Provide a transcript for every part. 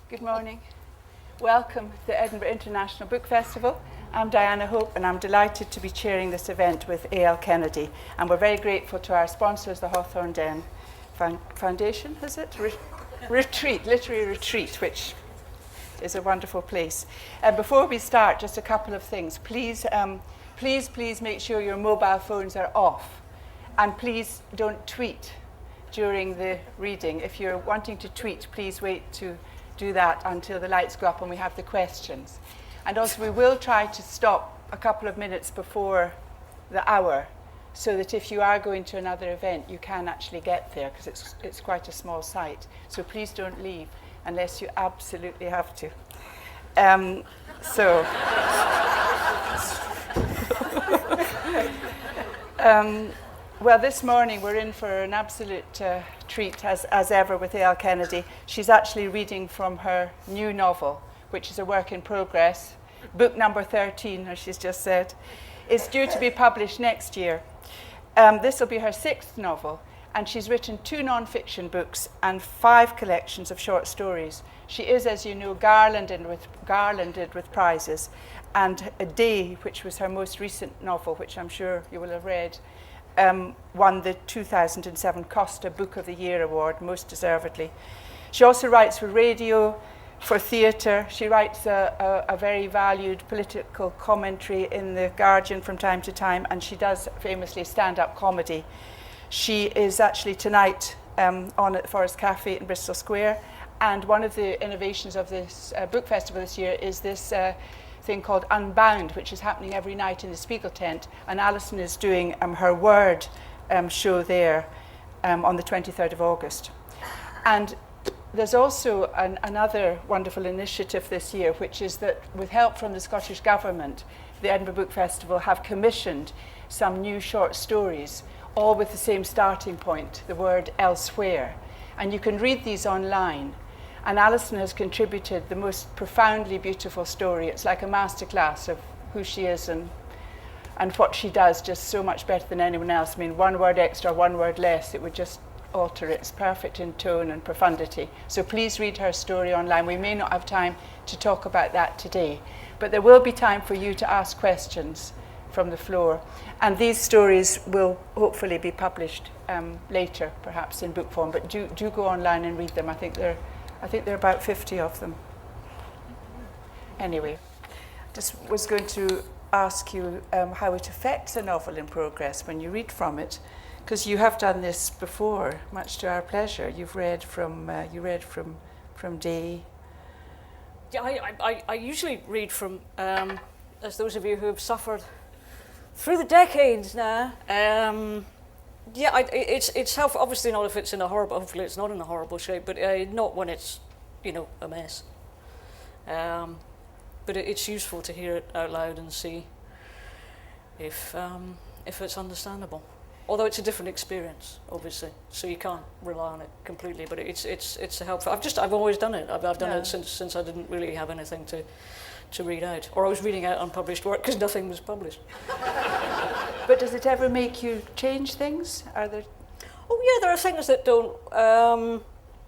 Good morning. Welcome to the Edinburgh International Book Festival. I'm Diana Hope and I'm delighted to be chairing this event with A.L. Kennedy. And we're very grateful to our sponsors, the Hawthorne Den Foundation, is it? Literary Retreat, which is a wonderful place. Before we start, just a couple of things. Please make sure your mobile phones are off. And please don't tweet during the reading. If you're wanting to tweet, please wait to do that until the lights go up and we have the questions. And also we will try to stop a couple of minutes before the hour so that if you are going to another event, you can actually get there because it's quite a small site. So please don't leave unless you absolutely have to. Well, this morning we're in for an absolute treat, as ever, with A.L. Kennedy. She's actually reading from her new novel, which is a work in progress. Book number 13, as she's just said, is due to be published next year. This will be her 6th novel, and she's written 2 non-fiction books and 5 collections of short stories. She is, as you know, garlanded with prizes, and A Day, which was her most recent novel, which I'm sure you will have read, won the 2007 Costa Book of the Year award, most deservedly. She also writes for radio, for theatre. She writes a very valued political commentary in The Guardian from time to time, and she does famously stand-up comedy. She is actually tonight on at the Forest Cafe in Bristol Square, and one of the innovations of this book festival this year is this thing called Unbound, which is happening every night in the Spiegel tent, and Alison is doing her Word show there on the 23rd of August. And there's also another wonderful initiative this year, which is that with help from the Scottish Government, the Edinburgh Book Festival have commissioned some new short stories, all with the same starting point, the word elsewhere. And you can read these online. And Alison has contributed the most profoundly beautiful story. It's like a masterclass of who she is and what she does, just so much better than anyone else. I mean, 1 word extra, 1 word less, it would just alter it. It's perfect in tone and profundity. So please read her story online. We may not have time to talk about that today, but there will be time for you to ask questions from the floor. And these stories will hopefully be published later, perhaps in book form, but do go online and read them. I think there are about 50 of them. Anyway, just was going to ask you how it affects a novel in progress when you read from it, because you have done this before, much to our pleasure. You read from Day. Yeah, I usually read from, as those of you who have suffered through the decades now. It's helpful. Obviously not if it's in a horrible. Hopefully it's not in a horrible shape, but not when it's, a mess. But it's useful to hear it out loud and see if it's understandable. Although it's a different experience, obviously, so you can't rely on it completely. But it's helpful. I've always done it. I've done it since I didn't really have anything to read out, or I was reading out unpublished work because nothing was published. But does it ever make you change things? Are there? Oh yeah, there are things that don't.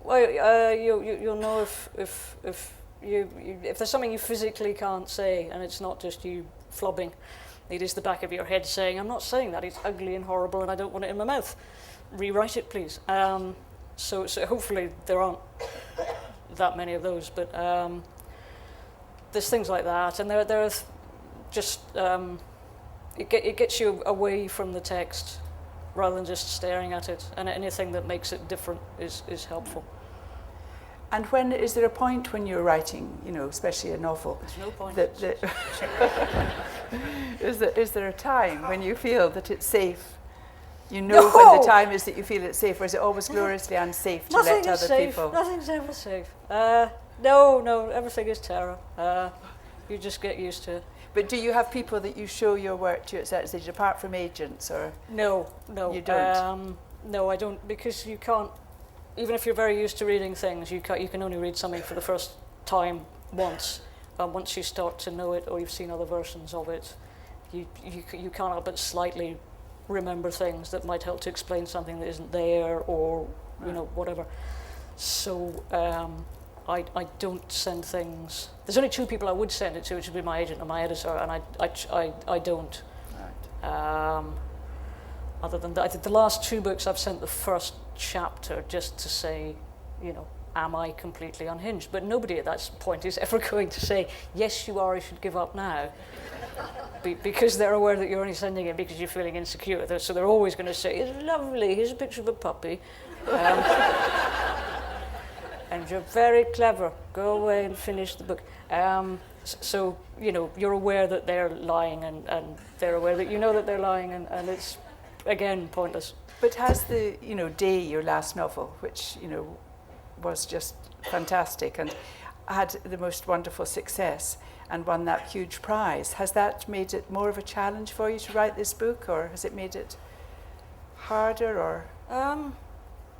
You'll know if there's something you physically can't say, and it's not just you flubbing. It is the back of your head saying, "I'm not saying that. It's ugly and horrible, and I don't want it in my mouth. Rewrite it, please." So hopefully there aren't that many of those, but there's things like that, and there are just. It gets you away from the text rather than just staring at it, and anything that makes it different is helpful. And when is there a point when you're writing, especially a novel? There's no point. Is there a time when you feel that it's safe? When the time is that you feel it's safe, or is it always gloriously unsafe to let other people? Nothing's ever safe. No, everything is terror. You just get used to it. But do you have people that you show your work to at certain stages, apart from agents, or? No. You don't? No, I don't, because you can't, even if you're very used to reading things, you can only read something for the first time once. Once you start to know it, or you've seen other versions of it, you can't help but slightly remember things that might help to explain something that isn't there, or whatever. So I don't send things. There's only two people I would send it to, which would be my agent and my editor, and I don't. Right. Other than that, I think the last two books I've sent the first chapter just to say, you know, am I completely unhinged? But nobody at that point is ever going to say, yes, you are, you should give up now. Because they're aware that you're only sending it because you're feeling insecure. So they're always going to say, it's lovely, here's a picture of a puppy. And you're very clever. Go away and finish the book. So, you know, you're aware that they're lying and they're aware that you know that they're lying and it's, again, pointless. But has the, you know, Day, your last novel, which, you know, was just fantastic and had the most wonderful success and won that huge prize, has that made it more of a challenge for you to write this book, or has it made it harder, or?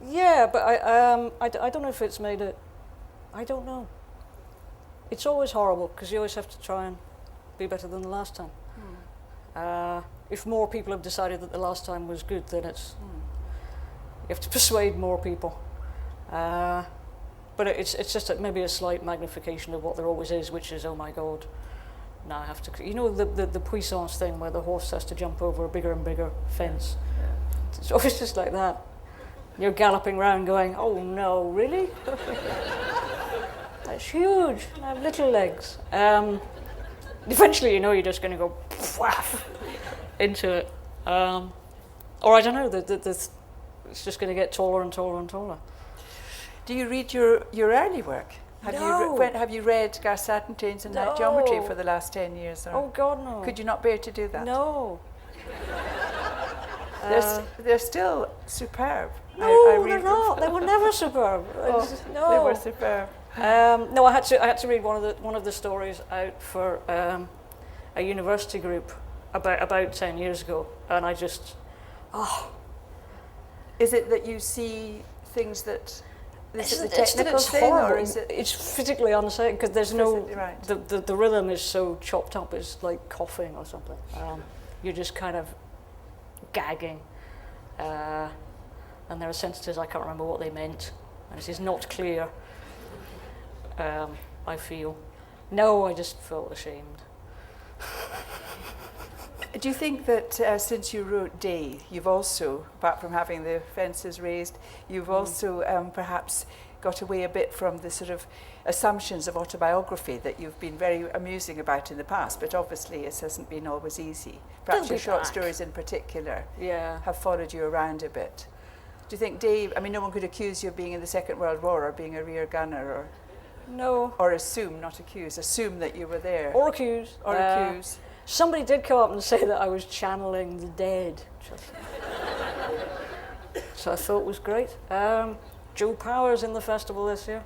Yeah, but I don't know if it's made it, I don't know. It's always horrible because you always have to try and be better than the last time. If more people have decided that the last time was good, then it's, you have to persuade more people. But it's just maybe a slight magnification of what there always is, which is, oh my God, now I have to, you know, the puissance thing where the horse has to jump over a bigger and bigger fence. Yeah. It's always just like that. You're galloping around going, oh no, really? That's huge. I have little legs. Eventually, you know, you're just going to go whaff into it. Or I don't know, it's just going to get taller and taller and taller. Do you read your early work? Have you read Garth Satterthwaite's and Night Geometry for the last 10 years? Or oh God, no. Could you not bear to do that? No. They're still superb. No, they're not. They were never superb. No. They were superb. No, I had to read one of the stories out for a university group about 10 years ago, and I just, Is it that you see things that this is a it's technical thing, horrible. or is it? It's physically unsafe because there's no right. the rhythm is so chopped up. It's like coughing or something. You're just kind of gagging, and there are sentences I can't remember what they meant, and it is not clear. I feel. No, I just felt ashamed. Do you think that since you wrote Day, you've also, apart from having the fences raised, you've also perhaps got away a bit from the sort of assumptions of autobiography that you've been very amusing about in the past, but obviously it hasn't been always easy. Perhaps your short stories in particular have followed you around a bit. Do you think Day, I mean, no one could accuse you of being in the Second World War or being a rear gunner, or no, or assume, not accuse, assume that you were there, or accuse, accuse. Somebody did come up and say that I was channeling the dead, so I thought it was great. Joe Powers in the festival this year,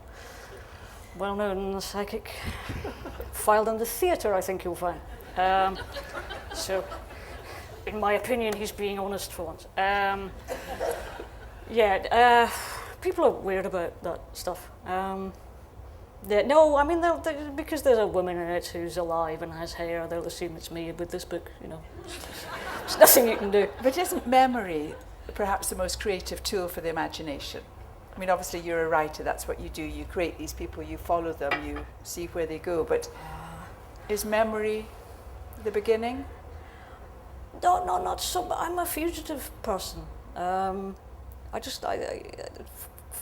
well known psychic, filed under theatre, I think you'll find. So, in my opinion, he's being honest for once. People are weird about that stuff. No, I mean, because there's a woman in it who's alive and has hair, they'll assume it's me with this book, you know. There's nothing you can do. But isn't memory perhaps the most creative tool for the imagination? I mean, obviously you're a writer, that's what you do. You create these people, you follow them, you see where they go. But is memory the beginning? No, not so. I'm a fugitive person.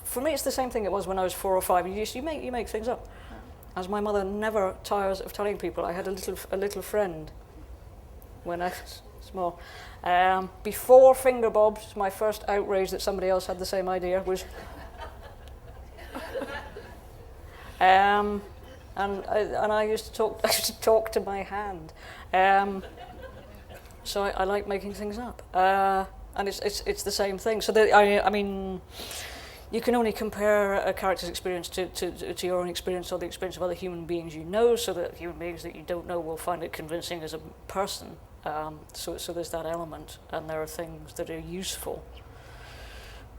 For me, it's the same thing it was when I was 4 or 5. You make things up. As my mother never tires of telling people, I had a little friend when I was small. Before finger bobs, my first outrage that somebody else had the same idea was. And I used to talk to my hand. So I like making things up. And it's the same thing. So I mean. You can only compare a character's experience to your own experience or the experience of other human beings you know, so that human beings that you don't know will find it convincing as a person. So there's that element, and there are things that are useful.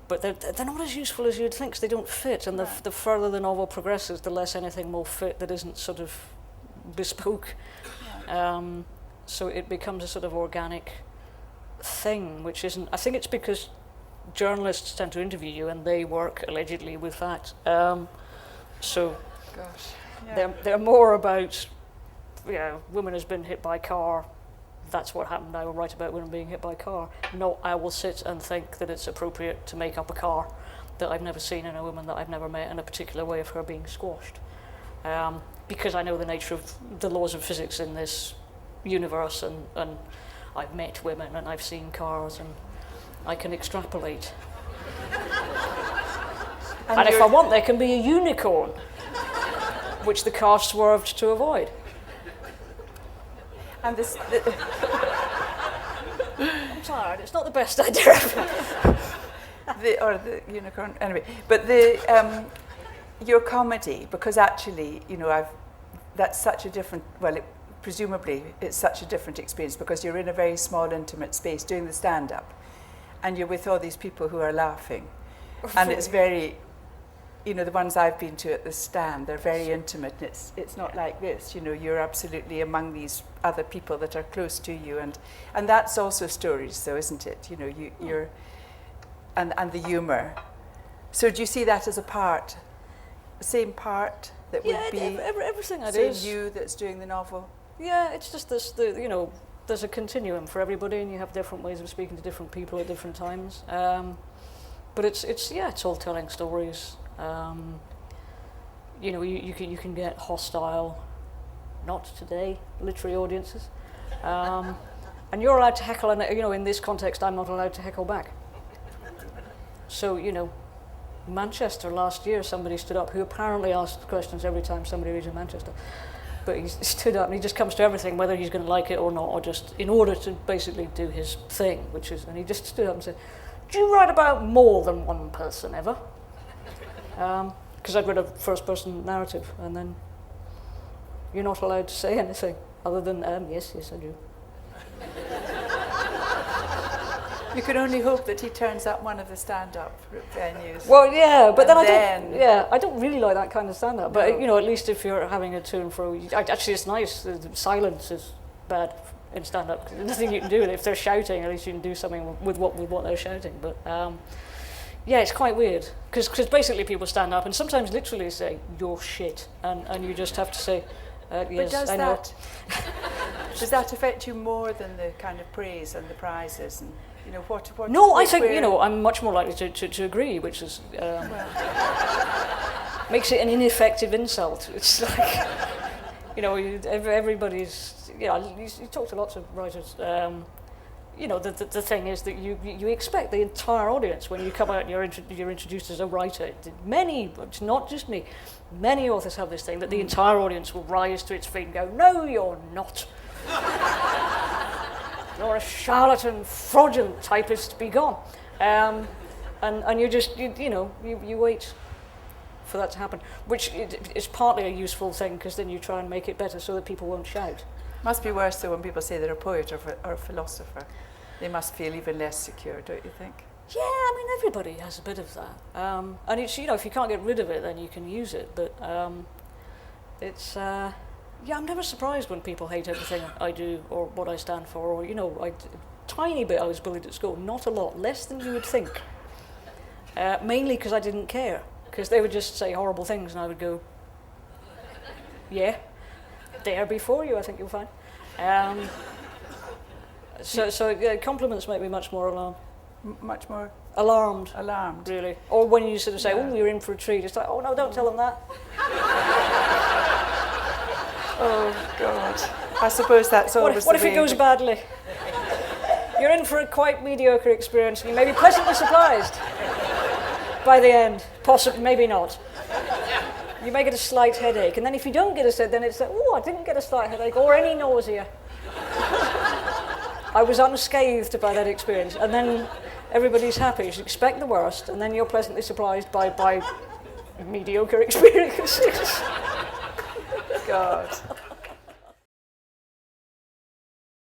But they're not as useful as you'd think, 'cause they don't fit, and the further the novel progresses, the less anything will fit that isn't sort of bespoke. So it becomes a sort of organic thing, which isn't... I think it's because journalists tend to interview you and they work allegedly with facts. So Gosh. Yeah. They're more about, women has been hit by a car, that's what happened, I will write about women being hit by a car. No, I will sit and think that it's appropriate to make up a car that I've never seen in a woman that I've never met in a particular way of her being squashed. Because I know the nature of the laws of physics in this universe, and I've met women and I've seen cars, and I can extrapolate. And if I want, there can be a unicorn, which the car swerved to avoid. And this, I'm tired, it's not the best idea ever. the unicorn, anyway. But your comedy, because actually, that's such a different, presumably it's such a different experience because you're in a very small, intimate space doing the stand-up, and you're with all these people who are laughing. And it's very, the ones I've been to at the stand, they're very intimate. And it's not like this, you're absolutely among these other people that are close to you. And that's also stories, though, isn't it? You're, and the humour. So do you see that as a part, the same part that would be everything I same do. you that's doing the novel? Yeah, it's just this, there's a continuum for everybody, and you have different ways of speaking to different people at different times. But it's all telling stories. You can get hostile, not today, literary audiences, and you're allowed to heckle. And in this context, I'm not allowed to heckle back. So Manchester last year, somebody stood up who apparently asked questions every time somebody reads in Manchester. But he stood up and he just comes to everything, whether he's going to like it or not, or just in order to basically do his thing, and he just stood up and said, "Do you write about more than one person ever?" Because I'd read a first-person narrative, and then you're not allowed to say anything other than, yes, I do. You can only hope that he turns up one of the stand-up venues. Well, yeah, but then I then don't really like that kind of stand-up. But at least if you're having a to and fro, actually it's nice. The silence is bad in stand-up. There's nothing you can do. If they're shouting, at least you can do something with what they're shouting. But it's quite weird because basically people stand up and sometimes literally say "you're shit," and you just have to say, "Yes, I know." Does that affect you more than the kind of praise and the prizes and? What no, I think, I'm much more likely to agree, which is makes it an ineffective insult. It's like, everybody's, you talk to lots of writers, the thing is that you expect the entire audience, when you come out and you're introduced as a writer, many, it's not just me, many authors have this thing that the entire audience will rise to its feet and go, "No, you're not. You're a charlatan, fraudulent typist, be gone." And you just, you wait for that to happen, which is partly a useful thing, because then you try and make it better so that people won't shout. Must be worse, though, when people say they're a poet or a philosopher. They must feel even less secure, don't you think? Yeah, everybody has a bit of that. And it's, if you can't get rid of it, then you can use it. But it's... I'm never surprised when people hate everything I do or what I stand for, or, tiny bit I was bullied at school, not a lot, less than you would think. Mainly because I didn't care, because they would just say horrible things and I would go, "Yeah, there before you, I think you'll find." So compliments make me much more alarmed. Much more? Alarmed. Alarmed. Really. Or when you sort of say, "Oh, you're in for a treat," it's like, "Oh no, don't tell them that." Oh, God. I suppose that's always What if it goes badly? You're in for a quite mediocre experience and you may be pleasantly surprised by the end. Possibly, maybe not. You may get a slight headache, and then if you don't get then it's like, "Oh, I didn't get a slight headache or any nausea. I was unscathed by that experience." And then everybody's happy. You expect the worst, and then you're pleasantly surprised by mediocre experiences. God.